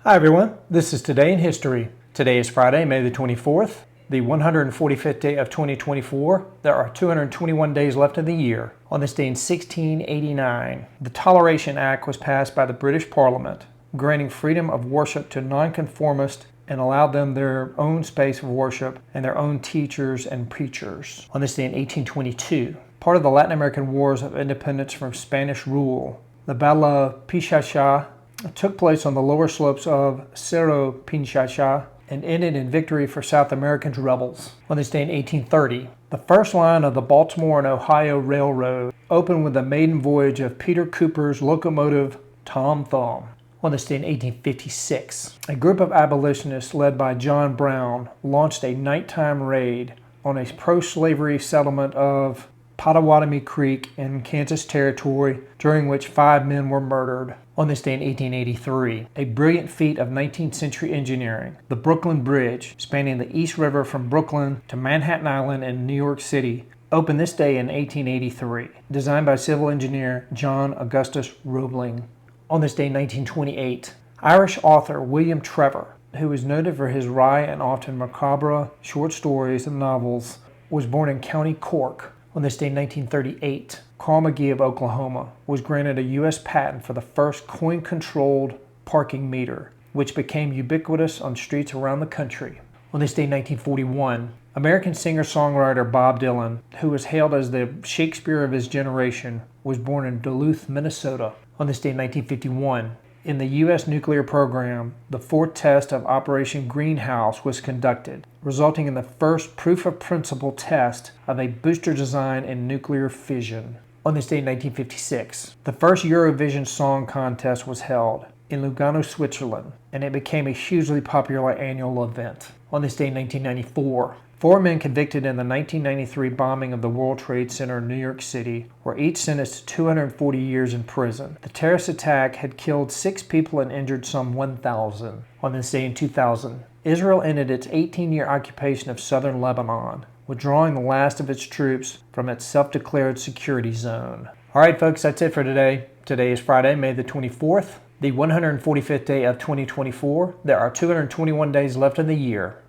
Hi everyone, this is Today in History. Today is Friday, May the 24th, the 145th day of 2024. There are 221 days left in the year. On this day in 1689, the Toleration Act was passed by the British Parliament, granting freedom of worship to nonconformists and allowed them their own space of worship and their own teachers and preachers. On this day in 1822, part of the Latin American Wars of Independence from Spanish rule, the Battle of Pichincha took place on the lower slopes of Cerro Pichincha and ended in victory for South American rebels. On this day in 1830, the first line of the Baltimore and Ohio Railroad opened with the maiden voyage of Peter Cooper's locomotive Tom Thumb. On this day in 1856, a group of abolitionists led by John Brown launched a nighttime raid on a pro-slavery settlement of Pottawatomie Creek in Kansas Territory, during which 5 men were murdered. On this day in 1883, a brilliant feat of 19th century engineering, the Brooklyn Bridge, spanning the East River from Brooklyn to Manhattan Island in New York City, opened this day in 1883, designed by civil engineer John Augustus Roebling. On this day in 1928, Irish author William Trevor, who is noted for his wry and often macabre short stories and novels, was born in County Cork. On this day in 1938, Carl McGee of Oklahoma was granted a U.S. patent for the first coin-controlled parking meter, which became ubiquitous on streets around the country. On this day in 1941, American singer-songwriter Bob Dylan, who was hailed as the Shakespeare of his generation, was born in Duluth, Minnesota. On this day in 1951, in the U.S. nuclear program, the fourth test of Operation Greenhouse was conducted, resulting in the first proof-of-principle test of a booster design in nuclear fission. On this day in 1956, the first Eurovision Song Contest was held in Lugano, Switzerland, and it became a hugely popular annual event. On this day in 1994, 4 men convicted in the 1993 bombing of the World Trade Center in New York City were each sentenced to 240 years in prison. The terrorist attack had killed 6 people and injured some 1,000. On this day in 2000, Israel ended its 18-year occupation of southern Lebanon, withdrawing the last of its troops from its self-declared security zone. All right, folks, that's it for today. Today is Friday, May the 24th, the 145th day of 2024. There are 221 days left in the year.